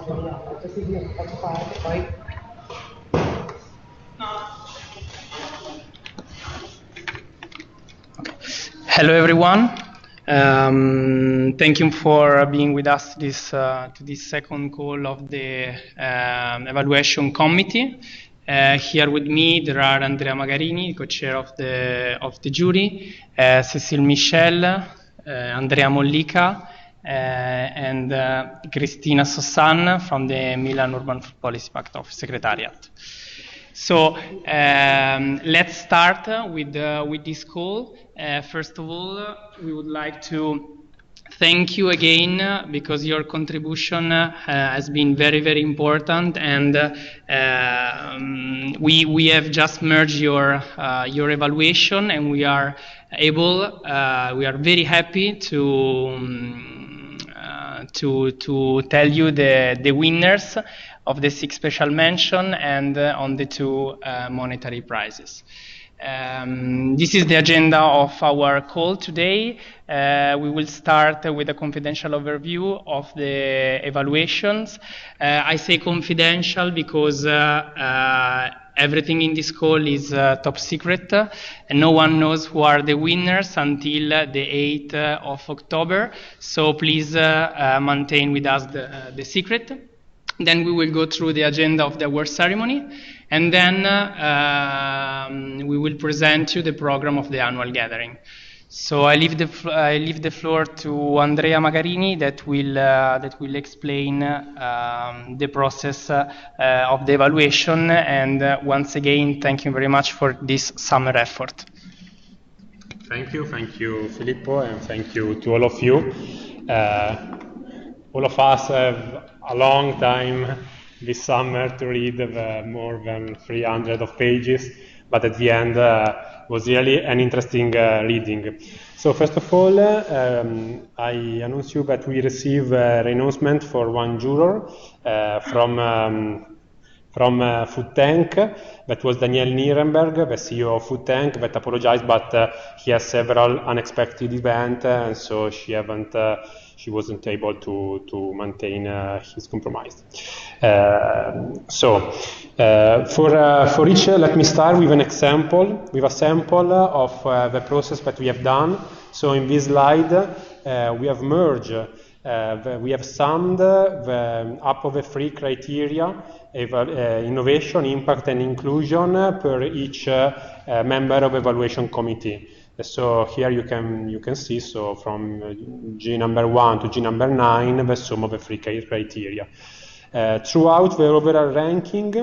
Hello everyone. Thank you for being with us to this second call of the evaluation committee. Here with me there are Andrea Magarini, co-chair of the jury, Cécile Michel, Andrea Mollica, and Cristina Sossan from the Milan Urban Policy Pact Office Secretariat. So let's start with this call. First of all, we would like to thank you again because your contribution has been very, very important, and we have just merged your evaluation, and we are very happy to tell you the winners of the 6 special mention and on the 2 monetary prizes. This is the agenda of our call today. We will start with a confidential overview of the evaluations. I say confidential because everything in this call is top secret, and no one knows who are the winners until the 8th of October. So please maintain with us the secret. Then we will go through the agenda of the award ceremony, and then we will present you the program of the annual gathering. So I leave the floor to Andrea Magarini that will explain the process of the evaluation. And once again, thank you very much for this summer effort. Thank you, Filippo, and thank you to all of you. All of us have a long time this summer to read more than 300 of pages, but at the end was really an interesting reading. So first of all, I announce you that we receive a renouncement for 1 juror from Food Tank. That was Danielle Nierenberg, the CEO of Food Tank, that apologized, but he has several unexpected events, and so she wasn't able to maintain his compromise. For each, let me start with a sample of the process that we have done. So in this slide, we have merged, we have summed up of the 3 criteria: innovation, impact, and inclusion per each member of evaluation committee. So here you can see, so from G number 1 to G number 9, the sum of the 3 criteria. Throughout the overall ranking,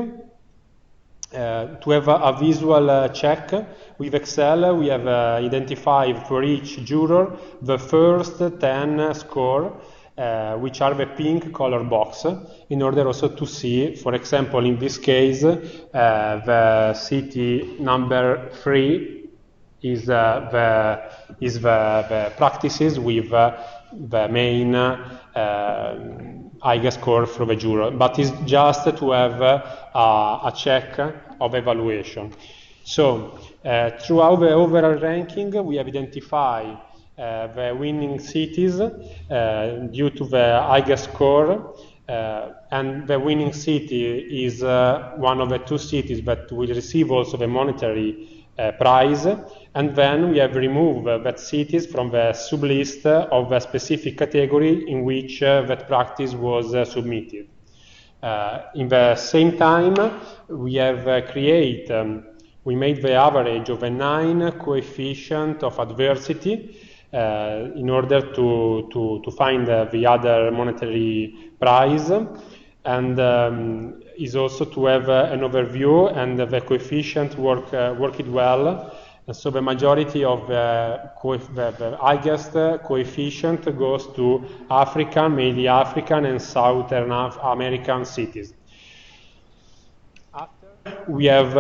to have a visual check with Excel, we have identified for each juror the first 10 score, which are the pink color box, in order also to see, for example, in this case, the city number 3 is the practices with the main highest score for the juror, but it's just to have a check of evaluation. So throughout the overall ranking, we have identified the winning cities due to the highest score, and the winning city is one of the 2 cities that will receive also the monetary prize, and then we have removed that cities from the sublist of a specific category in which that practice was submitted. In the same time, we have we made the average of a 9 coefficient of adversity in order to find the other monetary prize, and is also to have an overview, and the coefficient worked well. And so the majority of the highest coefficient goes to African, mainly African and Southern American cities. After, we have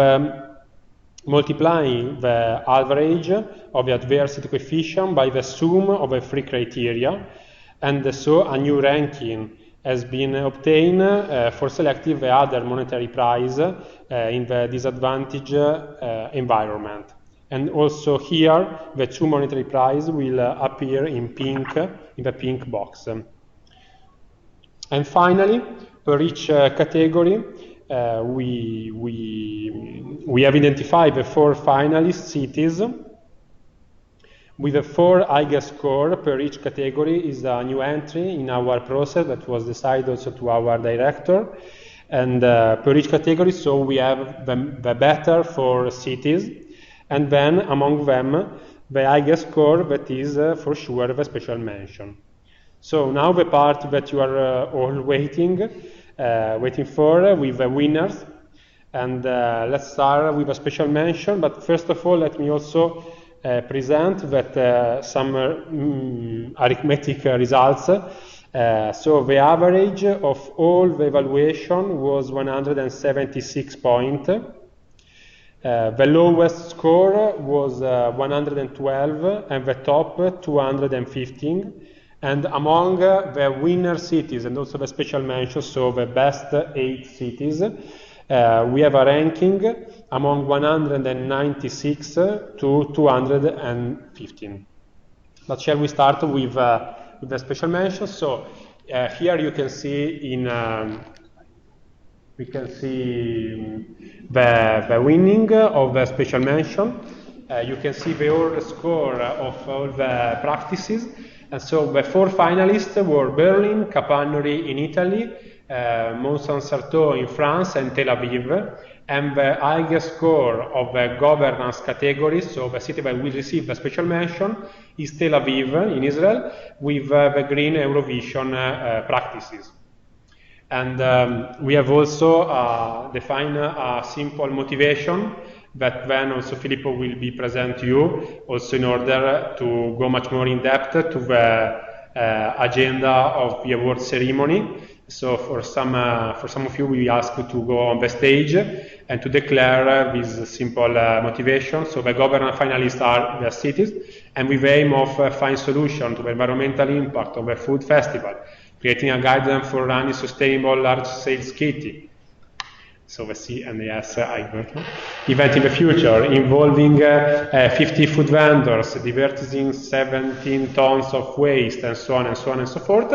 multiplying the average of the adversity coefficient by the sum of the 3 criteria, and so a new ranking has been obtained for selecting the other monetary prize in the disadvantaged environment. And also here, the 2 monetary prize will appear in pink, in the pink box. And finally, per each category, we have identified the 4 finalist cities with a 4 highest score per each category. Is a new entry in our process that was decided also to our director. And per each category, so we have the better 4 cities, and then among them the highest score that is for sure the special mention. So now the part that you are all waiting for with the winners, and let's start with a special mention. But first of all, let me also present that some arithmetic results. So the average of all the evaluation was 176 points. The lowest score was 112, and the top 215. And among the winner cities and also the special mention, so the best 8 cities, we have a ranking among 196 to 215. But shall we start with the special mention? So here you can see the winning of the special mention. You can see the overall score of all the practices. And so the 4 finalists were Berlin, Capannori in Italy, Mont-Saint-Certeau in France, and Tel Aviv. And the highest score of the governance category, so the city that will receive the special mention, is Tel Aviv in Israel, with the green Eurovision practices. And we have also defined a simple motivation that then also Filippo will be present to you, also in order to go much more in depth to the agenda of the award ceremony. So for some of you, we ask you to go on the stage and to declare this simple motivation. So the governance finalists are the cities, and with the aim of find solution to the environmental impact of the food festival, creating a guidance for running sustainable large-scale kitty. So the C and the S event in the future, involving 50 food vendors, diverting 17 tons of waste, and so on and so on and so forth.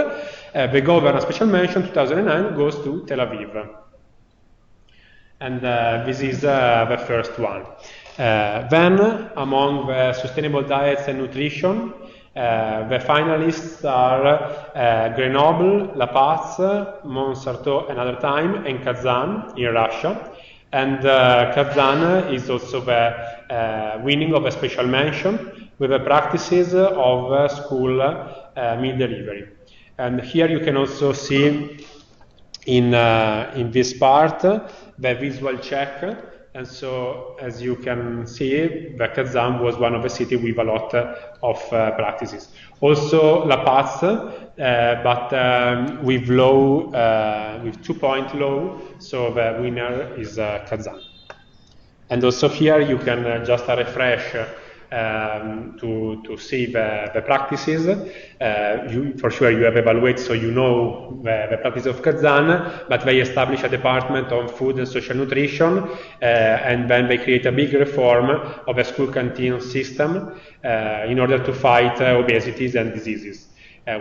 The governance special mention 2009 goes to Tel Aviv. And this is the first one. Then, among the sustainable diets and nutrition, the finalists are Grenoble, La Paz, Mont-Saint-Certeau another time, and Kazan in Russia. And Kazan is also the winning of a special mention with the practices of school meal delivery. And here you can also see in this part the visual check. And so, as you can see, the Kazan was one of the cities with a lot of practices. Also, La Paz, but with 2-point low, so the winner is Kazan. And also here you can just refresh to see the practices. For sure you have evaluated, so you know the practice of Kazan, but they establish a department on food and social nutrition, and then they create a big reform of a school canteen system in order to fight obesity and diseases.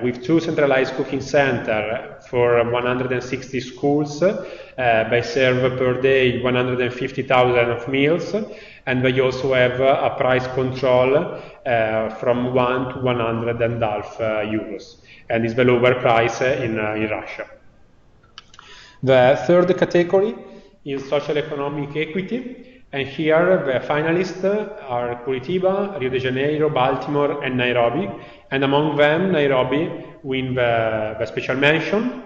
With 2 centralized cooking centers for 160 schools, they serve per day 150,000 of meals, and they also have a price control from 1 to 100.5 euros, and is the lower price in Russia. The third category is social economic equity, and here the finalists are Curitiba, Rio de Janeiro, Baltimore, and Nairobi. And among them, Nairobi win the special mention,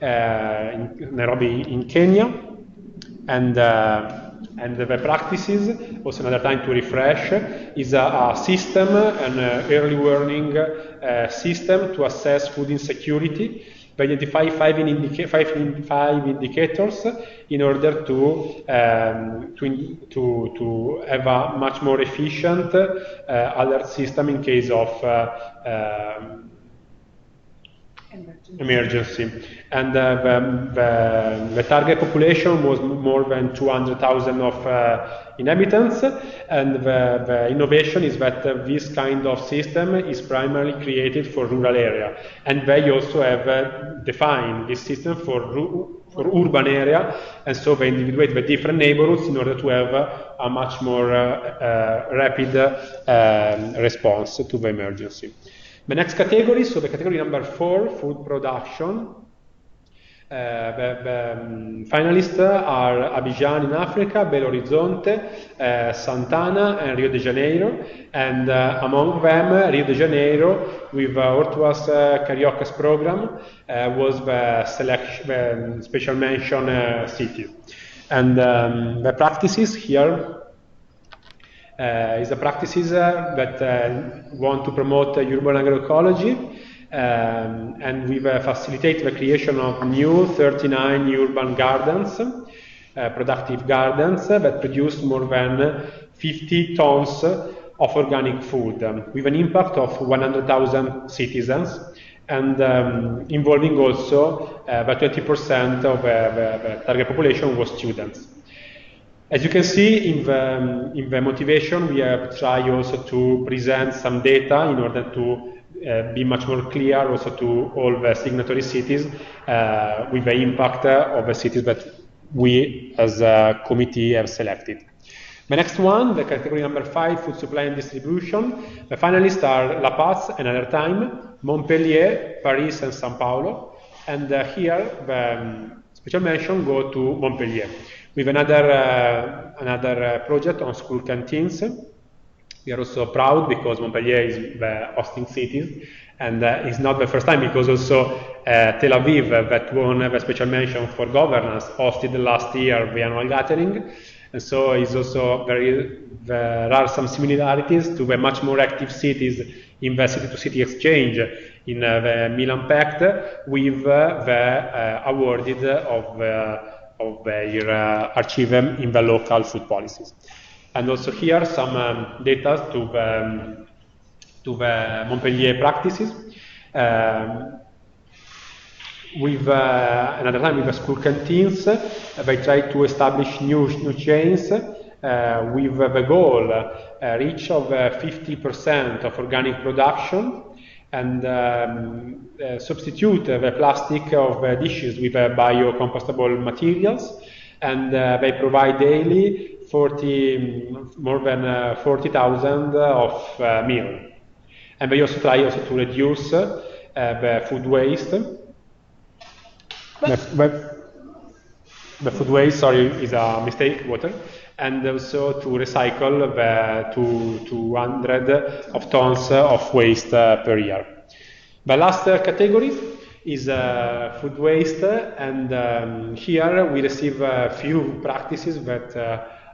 Nairobi in Kenya, and the practices, also another time to refresh, is a system, an early warning system to assess food insecurity. They identify 5 indicators in order to have a much more efficient alert system in case of emergency. And the target population was more than 200,000 of inhabitants, and the innovation is that this kind of system is primarily created for rural area, and they also have defined this system for urban area, and so they individuate the different neighborhoods in order to have a much more rapid response to the emergency. The next category, so the category number 4, food production. The finalists are Abidjan in Africa, Belo Horizonte, Santana, and Rio de Janeiro. And among them, Rio de Janeiro, with Hortua's Cariocas program, was the special mention city. And the practices here is the practices that want to promote urban agroecology, and we facilitate the creation of new 39 urban gardens, productive gardens that produce more than 50 tons of organic food, with an impact of 100,000 citizens, and involving also about 20% of the target population was students. As you can see in the motivation, we have tried also to present some data in order to be much more clear also to all the signatory cities with the impact of the cities that we as a committee have selected. The next one, the category number 5, food supply and distribution. The finalists are La Paz, another time, Montpellier, Paris, and São Paulo. And here the special mention go to Montpellier, with another project on school canteens. We are also proud because Montpellier is the hosting city, and it's not the first time because also Tel Aviv, that won the special mention for governance, hosted last year the annual gathering, and so it's also there are some similarities to the much more active cities in the city-to-city exchange in the Milan Pact, with the awarded of their achievement in the local food policies. And also here some data to the Montpellier practices. With another time with the school canteens, they try to establish new chains with the goal reach of 50% of organic production, and substitute the plastic of dishes with biocompostable materials, and they provide daily more than 40,000 of meal. And they also try to reduce the food waste. The food waste, sorry, is a mistake, water. And also to recycle the 200 of tons of waste per year. The last category is food waste, and here we receive a few practices that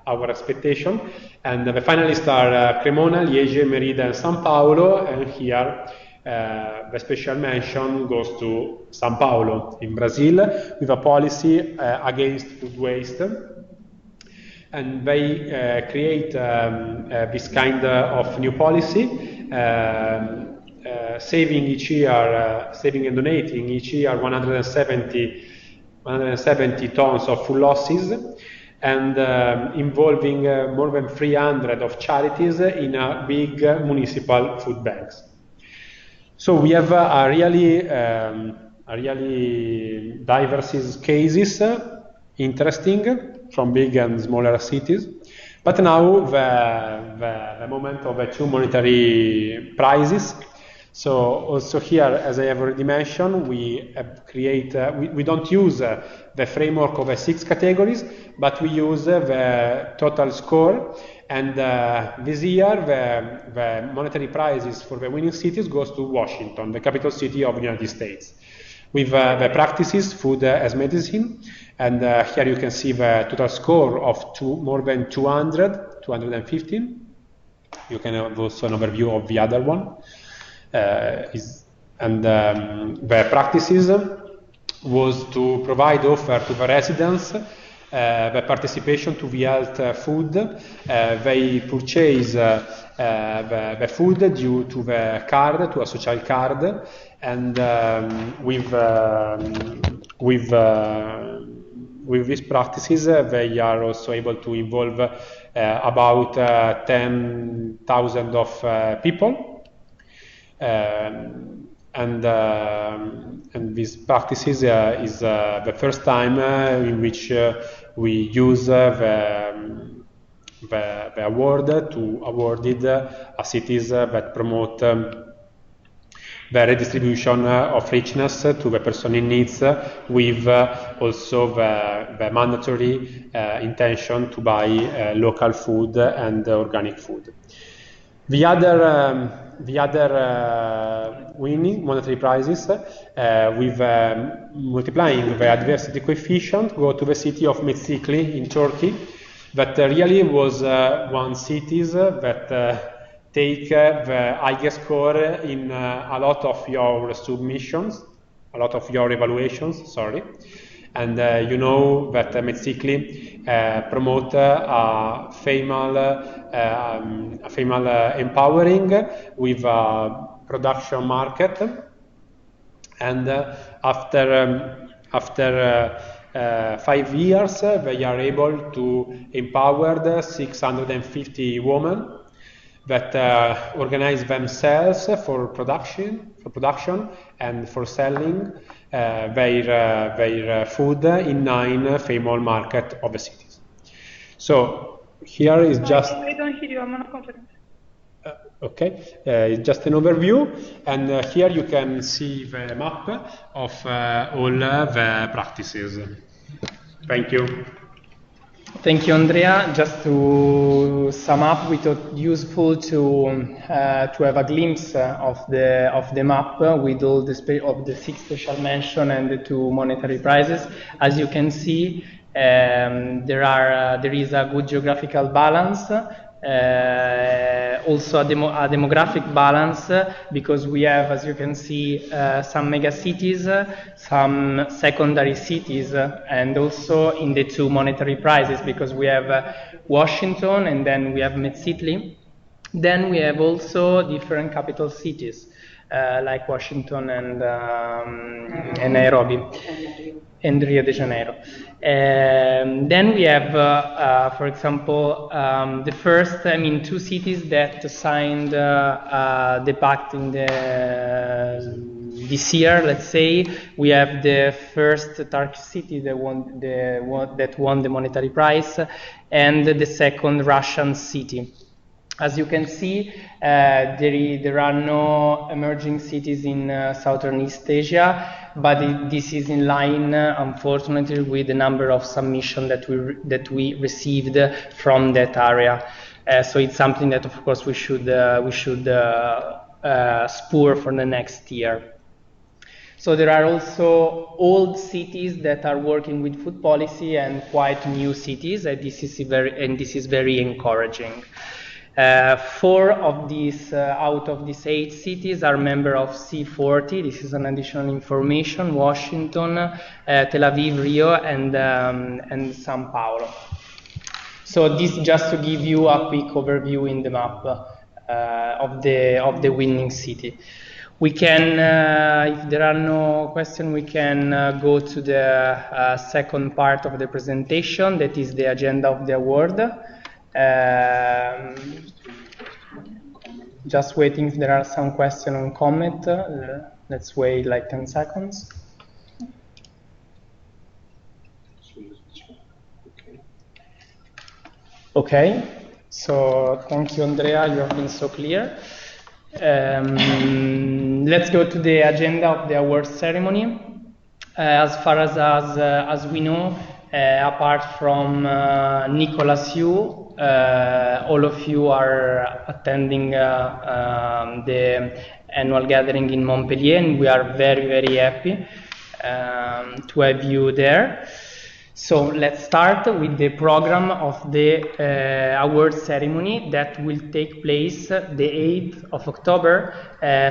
our expectation, and the finalists are Cremona, Liege, Merida, and São Paulo, and here the special mention goes to São Paulo in Brazil, with a policy against food waste. And they create this kind of new policy, saving each year, saving and donating each year 170 tons of food losses, and involving more than 300 of charities in big municipal food banks. So we have a really diverse cases, interesting, from big and smaller cities. But now the moment of the 2 monetary prizes. So also here, as I have already mentioned, we we don't use the framework of the 6 categories, but we use the total score. And this year, the monetary prizes for the winning cities goes to Washington, the capital city of the United States, with the practices, food as medicine. And here you can see the total score of more than 215. You can have also an overview of the other one. The practices was to provide offer to the residents the participation to the health food. They purchase the food due to the card, to a social card, and with these practices, they are also able to involve about 10,000 of people, and these practices is the first time in which we use the award to awarded cities that promote the redistribution of richness to the person in needs, with also the mandatory intention to buy local food and organic food. The other winning monetary prizes with multiplying the adversity coefficient go to the city of Metsikli in Turkey. That really was one city that take the highest score in a lot of your submissions, a lot of your evaluations, sorry. And you know that Metsikli promote a female empowering with a production market, and after 5 years they are able to empower 650 women that organize themselves for production and for selling their food in 9 female markets of the cities. So here is just... I don't hear you, I'm on a conference. Okay, just an overview, and here you can see the map of all the practices. Thank you. Thank you, Andrea. Just to sum up, we thought useful to have a glimpse of the map with all the of the 6 special mention and the 2 monetary prizes. As you can see, there is a good geographical balance. Also a demographic balance, because we have, as you can see, some mega cities, some secondary cities, and also in the 2 monetary prizes, because we have Washington and then we have Metsikli. Then we have also different capital cities like Washington and Nairobi and Rio de Janeiro. Then we have, for example, the first, 2 cities that signed the Pact in this year, let's say. We have the first Turkish city that won the monetary prize, and the second Russian city. As you can see, there are no emerging cities in Southern East Asia, but this is in line, unfortunately, with the number of submissions that we received from that area. So it's something that, of course, we should spur for the next year. So there are also old cities that are working with food policy and quite new cities, and this is very encouraging. 4 of these out of these 8 cities are members of C40. This is an additional information: Washington, Tel Aviv, Rio, and São Paulo. So this just to give you a quick overview in the map of the winning city. We can, if there are no questions, we can go to the second part of the presentation, that is the agenda of the award. Just waiting if there are some questions or comment. Let's wait like 10 seconds. Okay, so thank you, Andrea, you have been so clear. Let's go to the agenda of the award ceremony. As far as we know, apart from Nicolas Yu, all of you are attending the annual gathering in Montpellier, and we are very, very happy to have you there. So let's start with the program of the award ceremony that will take place the 8th of October,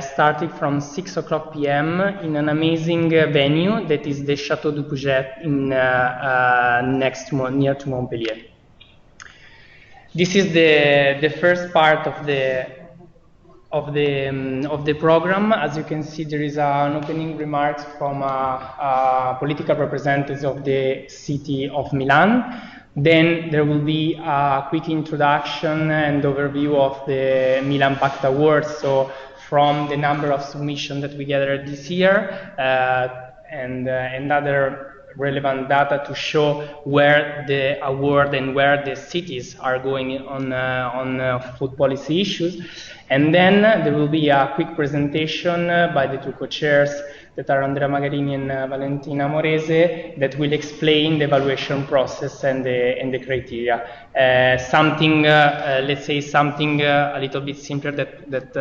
starting from 6 o'clock p.m. in an amazing venue that is the Château du Puget in near to Montpellier. This is the first part of the program. As you can see, there is an opening remarks from political representatives of the city of Milan. Then there will be a quick introduction and overview of the Milan Pact Awards. So from the number of submissions that we gathered this year and other relevant data to show where the award and where the cities are going on food policy issues. And then there will be a quick presentation by the two co-chairs that are Andrea Magarini and Valentina Morese that will explain the evaluation process and the criteria. Something, let's say something a little bit simpler that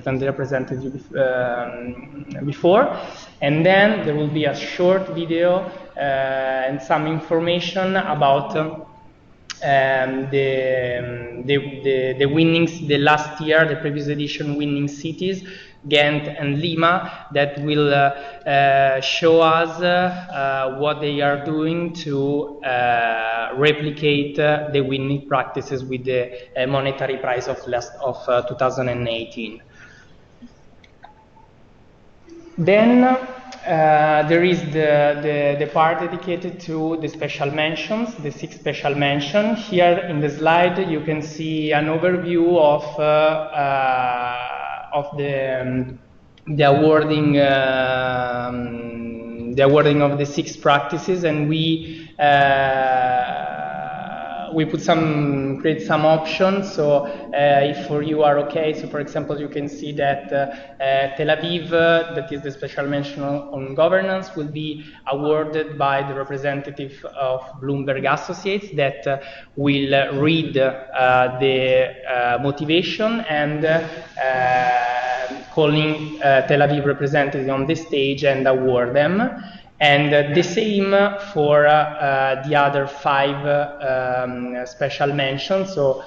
Andrea presented you before. And then there will be a short video and some information about the winnings, the last year, the previous edition winning cities, Ghent and Lima, that will show us what they are doing to replicate the winning practices with the monetary prize of 2018. Then there is the part dedicated to the special mentions, the 6 special mentions. Here in the slide you can see an overview of the awarding of the 6 practices, and we create some options. So if for you are okay, so for example you can see that Tel Aviv, that is the special mention on governance, will be awarded by the representative of Bloomberg Associates that will read the motivation and calling Tel Aviv representative on the stage and award them. And the same for the other 5 special mentions. So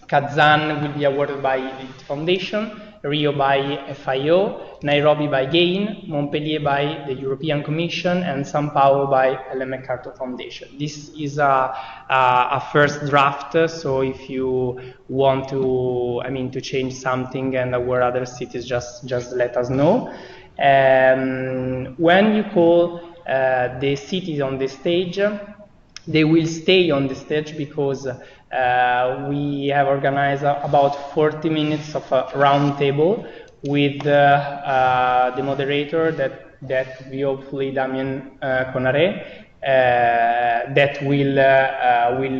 Kazan will be awarded by the Foundation, Rio by FIO, Nairobi by GAIN, Montpellier by the European Commission, and São Paulo by Ellen MacArthur Foundation. This is a first draft, so if you want to change something and award other cities, just let us know. When you call the cities on the stage, they will stay on the stage because we have organized about 40 minutes of a round table with the moderator that we hopefully Damien Conare that will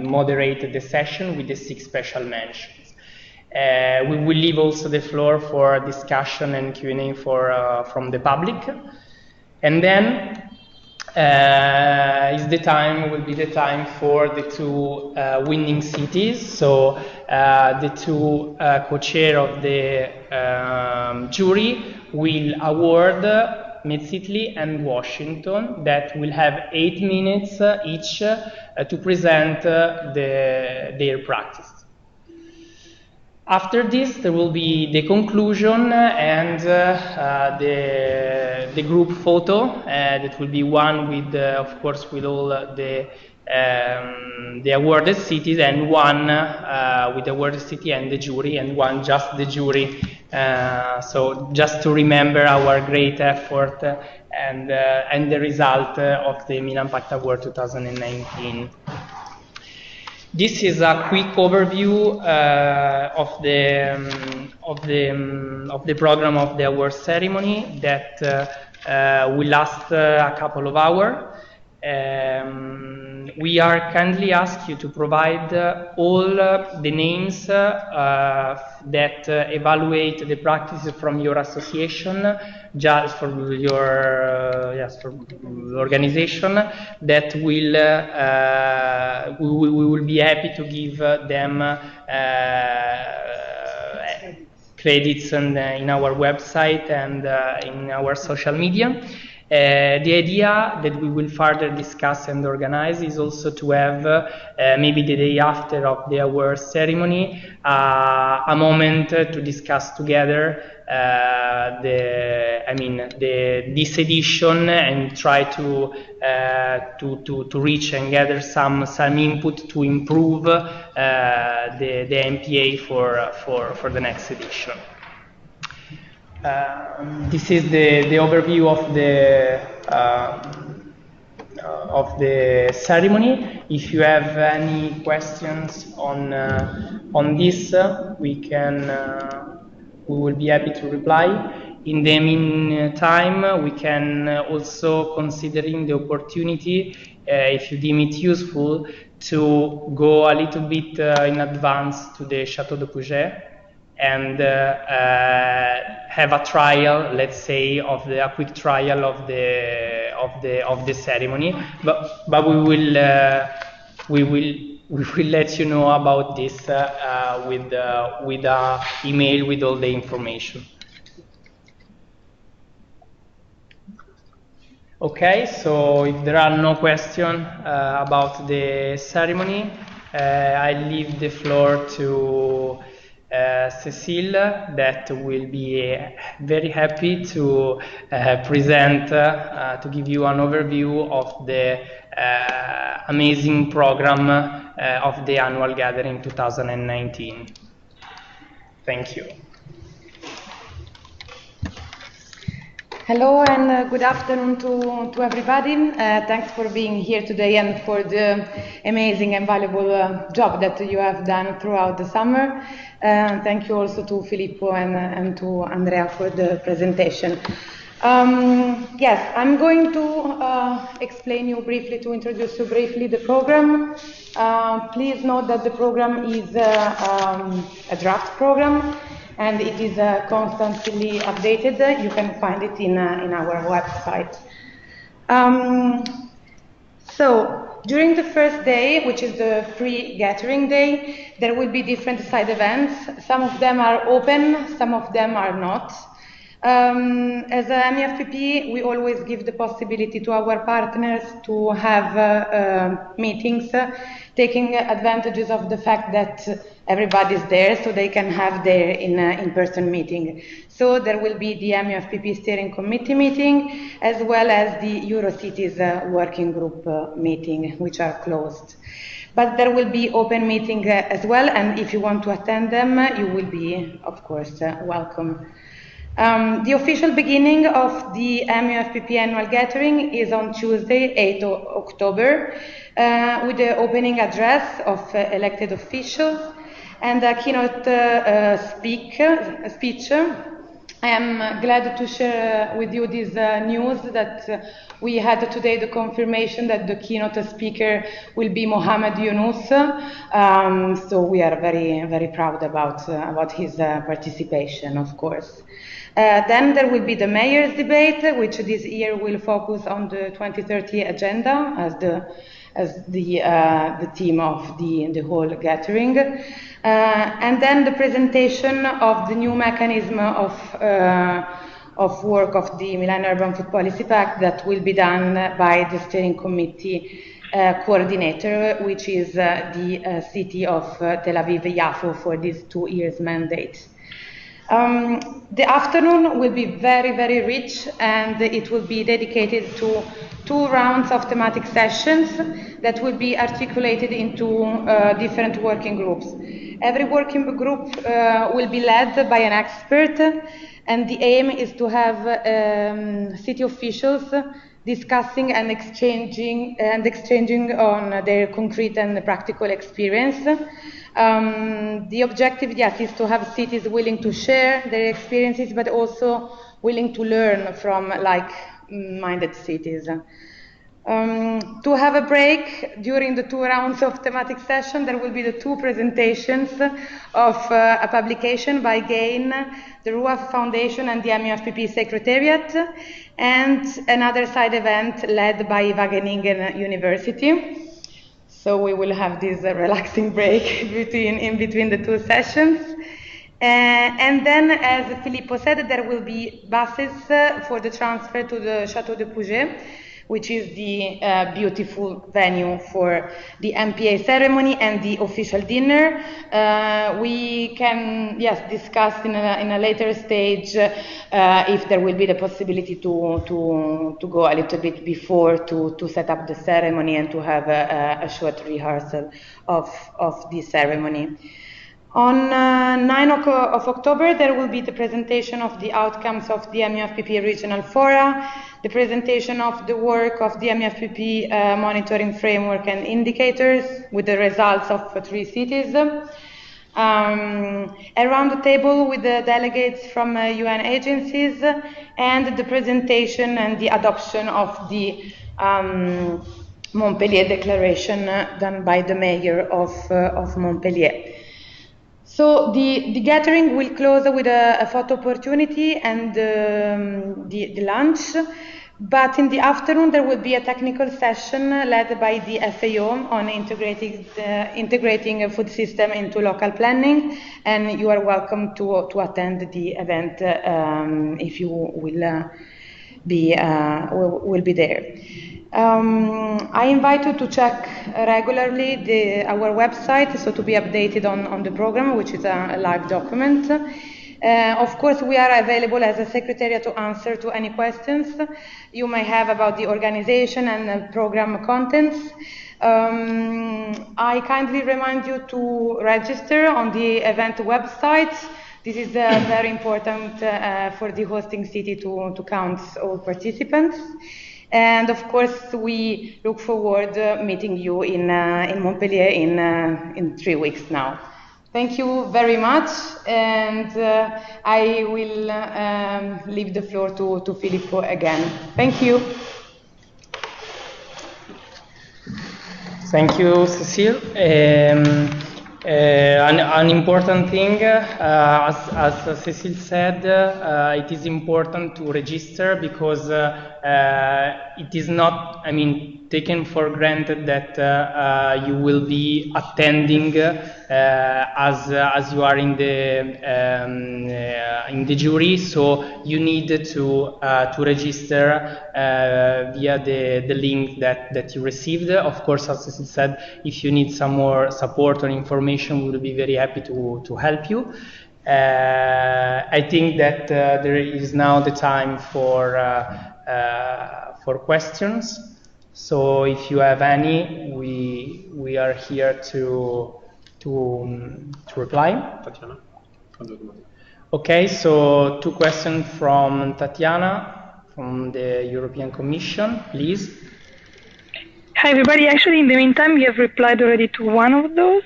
moderate the session with the 6 special mentions. We will leave also the floor for discussion and Q&A from the public. And then will be the time for the 2 winning cities. So the 2 co-chair of the jury will award Mid-Italy and Washington, that will have 8 minutes each to present their practice. After this, there will be the conclusion and the group photo that will be one with, of course, with all the awarded cities, and one with the awarded city and the jury, and one just the jury. So just to remember our great effort and the result of the Milan Pact Award 2019. This is a quick overview of the program of the award ceremony that will last a couple of hours. We are kindly asked you to provide all the names that evaluate the practices from your association, just for your for organization, that will we will be happy to give them credits in our website and in our social media. The idea that we will further discuss and organize is also to have, maybe the day after of the award ceremony, a moment to discuss together this edition and try to reach and gather some input to improve the MPA for the next edition. This is the overview of the ceremony. If you have any questions on this, we will be happy to reply. In the meantime, we can also considering the opportunity, if you deem it useful, to go a little bit in advance to the Château de Puget and have a trial, let's say, a quick trial of the ceremony. But we will let you know about this with an email with all the information. Okay, so if there are no questions about the ceremony, I leave the floor to Cecile, that will be very happy to present, to give you an overview of the amazing program of the annual gathering 2019. Thank you. Hello and good afternoon to everybody. Thanks for being here today and for the amazing and valuable job that you have done throughout the summer. Thank you also to Filippo and to Andrea for the presentation. Yes, I'm going to explain you briefly, to introduce you briefly the program. Please note that the program is a draft program, and it is constantly updated. You can find it in our website. So during the first day, which is the pre-gathering day, there will be different side events. Some of them are open, some of them are not. As a MUFPP, we always give the possibility to our partners to have meetings, taking advantages of the fact that everybody's there, so they can have their in-person meeting. So there will be the MUFPP Steering Committee meeting, as well as the Eurocities Working Group meeting, which are closed. But there will be open meeting as well, and if you want to attend them, you will be, of course, welcome. The official beginning of the MUFPP annual gathering is on Tuesday, 8th of October, with the opening address of elected officials and a keynote speech. I am glad to share with you this news that we had today the confirmation that the keynote speaker will be Mohamed Yunus. So we are very, very proud about his participation, of course. Then there will be the mayor's debate, which this year will focus on the 2030 agenda as the theme of the whole gathering. And then the presentation of the new mechanism of work of the Milan Urban Food Policy Pact that will be done by the steering committee coordinator, which is the city of Tel Aviv-Yafo for this 2 years mandate. The afternoon will be very, very rich, and it will be dedicated to 2 rounds of thematic sessions that will be articulated into different working groups. Every working group will be led by an expert, and the aim is to have city officials discussing and exchanging on their concrete and practical experience. The objective, yes, is to have cities willing to share their experiences, but also willing to learn from like-minded cities. To have a break during the 2 rounds of thematic session, there will be the 2 presentations of a publication by GAIN, the RUAF Foundation and the MUFPP Secretariat, and another side event led by Wageningen University. So we will have this relaxing break in between the 2 sessions. And then, as Filippo said, there will be buses for the transfer to the Chateau de Puget, which is the beautiful venue for the MPA ceremony and the official dinner. We can, yes, discuss in a later stage if there will be the possibility to go a little bit before to set up the ceremony and to have a short rehearsal of the ceremony. On 9 of October, there will be the presentation of the outcomes of the MUFPP regional fora, the presentation of the work of the MUFPP monitoring framework and indicators with the results of 3 cities. Around the table with the delegates from UN agencies, and the presentation and the adoption of the Montpellier Declaration done by the mayor of Montpellier. So the gathering will close with a photo opportunity and the lunch, but in the afternoon there will be a technical session led by the FAO on integrating a food system into local planning, and you are welcome to attend the event if you will be there. I invite you to check regularly our website, so to be updated on the program, which is a live document. Of course, we are available as a secretariat to answer to any questions you may have about the organization and program contents. I kindly remind you to register on the event website. This is very important for the hosting city to count all participants. And of course, we look forward to meeting you in Montpellier in 3 weeks now. Thank you very much, and I will leave the floor to Filippo again. Thank you. Thank you, Cecile. An important thing, as Cecile said, it is important to register because it is not, taken for granted that you will be attending as you are in the jury. So you need to register via the link that you received. Of course, as Cecile said, if you need some more support or information, we will be very happy to help you. I think that there is now the time for questions. So if you have any, we are here to reply. Tatiana. Okay, so 2 questions from Tatiana from the European Commission, please. Hi everybody. Actually, in the meantime, you have replied already to one of those.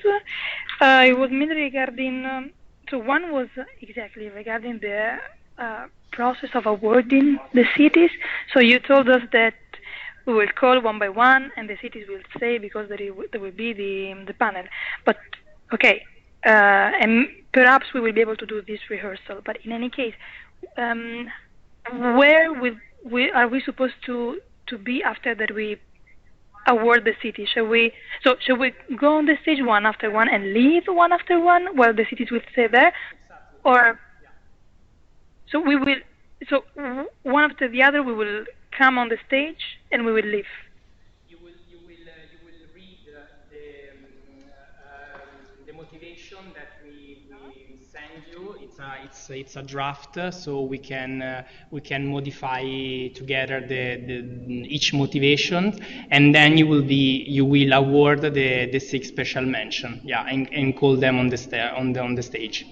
It was mainly regarding, so one was exactly regarding the process of awarding the cities. So you told us that we will call one by one and the cities will say, because there will be the panel. But okay, and perhaps we will be able to do this rehearsal. But in any case, where are we supposed to be after that we award the city? Shall we go on the stage one after one and leave one after one while the cities will stay there, or so we will? So one after the other, we will come on the stage and we will leave. You will read the motivation that we send you. It's a draft, so we can modify together each motivation, and then you will award the 6 special mention, and call them on the stage.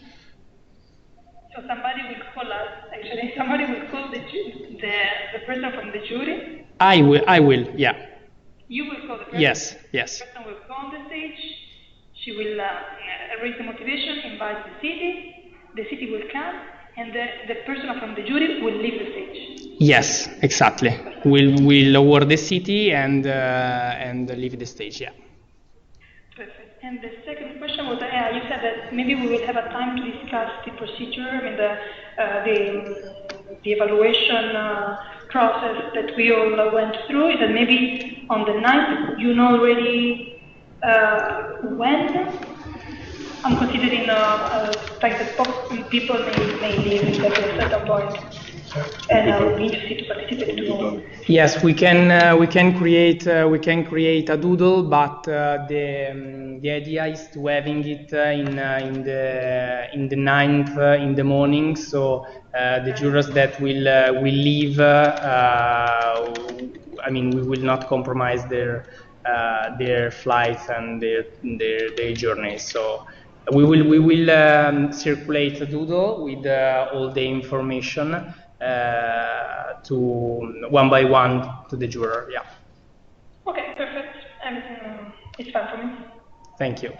So somebody will call us. Actually, somebody will call the person from the jury. I will. Yeah. You will call the person. Yes. The person will go on the stage. She will raise the motivation, invite the city. The city will come, and the person from the jury will leave the stage. Yes, exactly. We'll award the city and leave the stage. Yeah. Perfect. And the second question was, you said that maybe we will have a time to discuss the procedure, the evaluation process that we all went through. Is that maybe on the 9th, you know already when? I'm considering fact that people may leave at a certain point, and I would be interested to participate too. Yes, we can create a doodle, but the idea is to having it in the 9th in the morning, so the jurors that will leave, I mean, we will not compromise their flights and their journeys. So we will circulate a doodle with all the information to one by one to the juror. Yeah. Okay, perfect. It's fine for me. Thank you.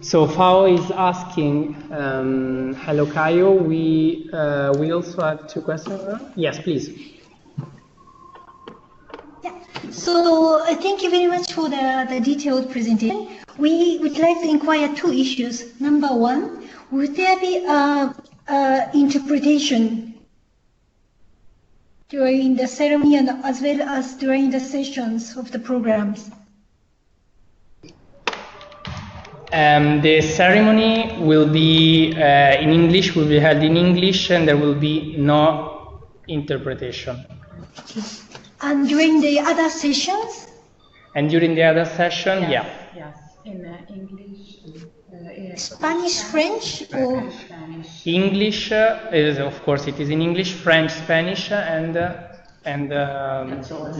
So Fao is asking, hello Caio, we also have 2 questions. Yes, please. Yeah. So thank you very much for the detailed presentation. We would like to inquire 2 issues. Number 1, would there be interpretation during the ceremony and as well as during the sessions of the programs? The ceremony will be in English, will be held in English, and there will be no interpretation. And during the other sessions? And during the other session, yes, yeah. Yes, in English. Spanish, French, or? English, is, of course, it is in English, French, Spanish, and that's all.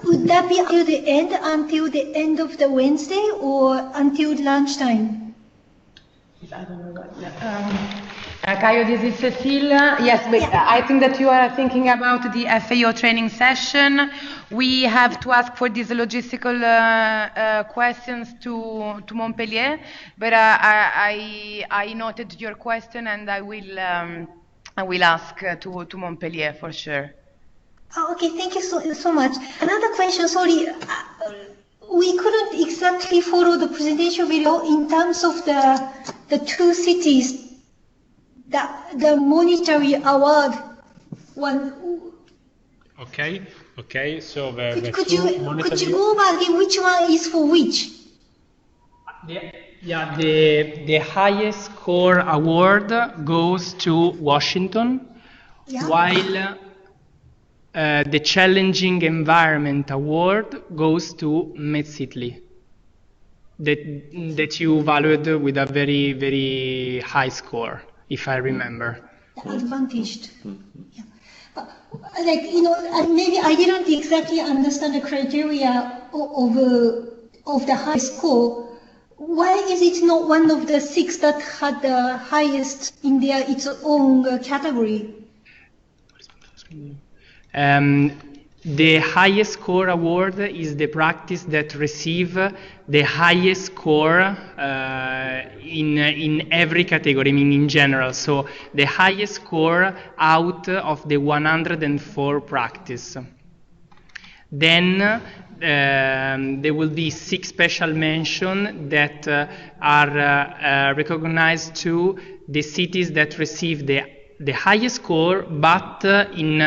Would that be until the end of the Wednesday, or until lunchtime? I don't know what. Caio, this is Cecilia. Yes, but I think that you are thinking about the FAO training session. We have to ask for these logistical questions to Montpellier, but I noted your question, and I will ask to Montpellier for sure. Oh, okay, thank you so much. Another question, sorry. We couldn't exactly follow the presentation video in terms of the 2 cities, the monetary award one. Okay. So could you go over again which one is for which? The highest score award goes to Washington, while the Challenging Environment Award goes to Metzitli, that you valued with a very, very high score, if I remember. Advantaged. Yeah. Like, maybe I didn't exactly understand the criteria of the high score. Why is it not one of the 6 that had the highest in its own category? The highest score award is the practice that receive the highest score in every category, I mean in general. So the highest score out of the 104 practice. Then there will be 6 special mentions that are recognized to the cities that receive the highest score, but in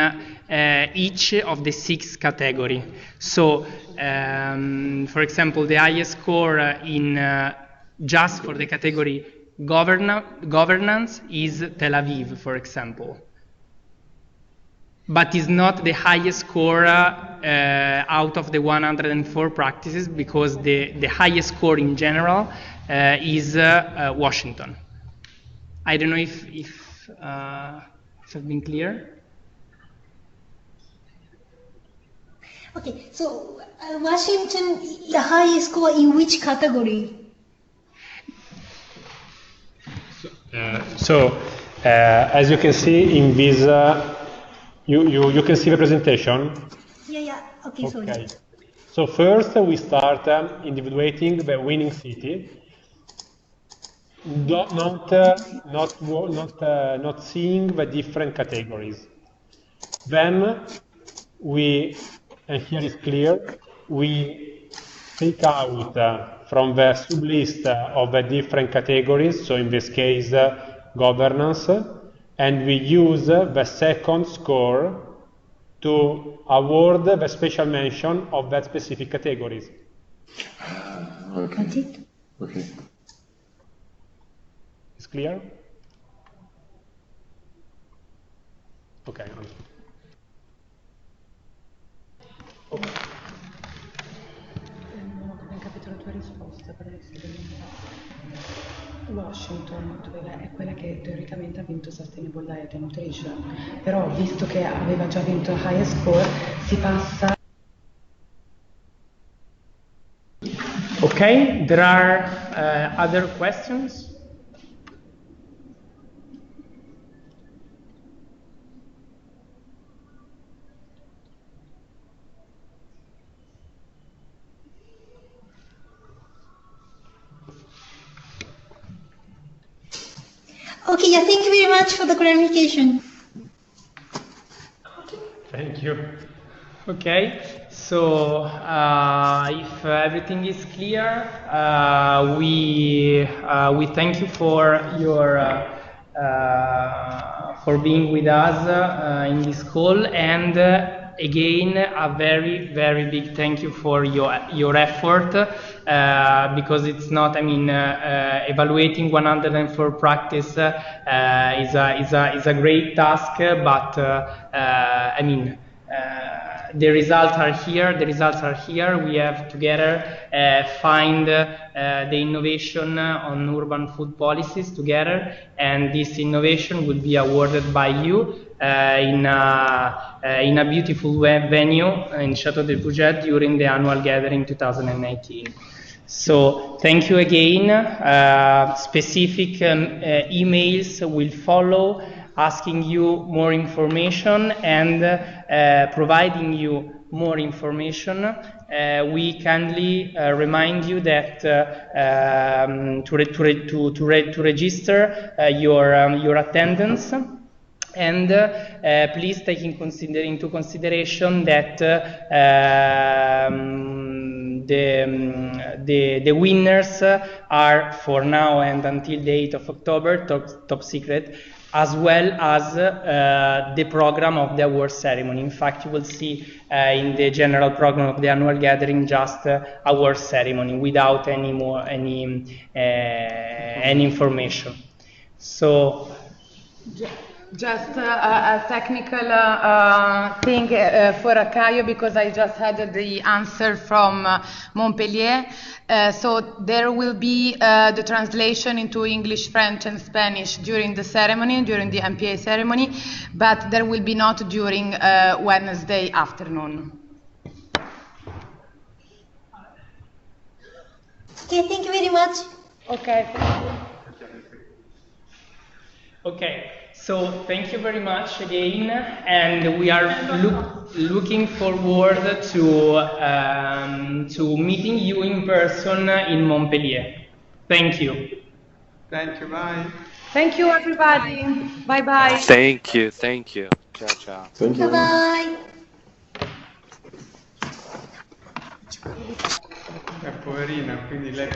each of the 6 categories. So, for example, the highest score in just for the category governance is Tel Aviv, for example. But is not the highest score out of the 104 practices, because the highest score in general is Washington. I don't know if it's been clear. Okay, so Washington, the highest score in which category? As you can see in this, you can see the presentation. Yeah. Okay. Sorry. So first we start individuating the winning city, not seeing the different categories. Then and here is clear, we take out from the sublist of the different categories, so in this case governance, and we use the second score to award the special mention of that specific categories. Okay. That's it. Okay. It's clear? Okay. Okay. Non ho ben capito la tua risposta, però Washington è quella che teoricamente ha vinto Sustainable Diet and Nutrition, però visto che aveva già vinto High Score si passa. Okay, there are other questions? Okay, yeah, thank you very much for the clarification. Thank you. Okay, so if everything is clear, we thank you for your for being with us in this call, and again a very big thank you for your effort, because it's not, I mean, evaluating 104 practice is a great task, but I mean. The results are here. The results are here. We have together find the innovation on urban food policies together, and this innovation will be awarded by you in a beautiful venue in Château de Puget during the annual gathering 2019. So thank you again. Specific emails will follow, asking you more information and providing you more information. We kindly remind you that to register your attendance. And please take into consideration that the winners are, for now and until the 8th of October, top secret, as well as the program of the award ceremony. In fact, you will see in the general program of the annual gathering just award ceremony without any information. So. Just a technical thing for Caio, because I just had the answer from Montpellier. So there will be the translation into English, French and Spanish during the ceremony, during the MPA ceremony, but there will be not during Wednesday afternoon. Okay, thank you very much. Okay, thank you. Okay, so thank you very much again, and we are looking forward to meeting you in person in Montpellier. Thank you. Thank you, bye. Thank you, everybody. Bye-bye. Thank you. Ciao, ciao. Thank you. Bye-bye. Poverina, quindi lei...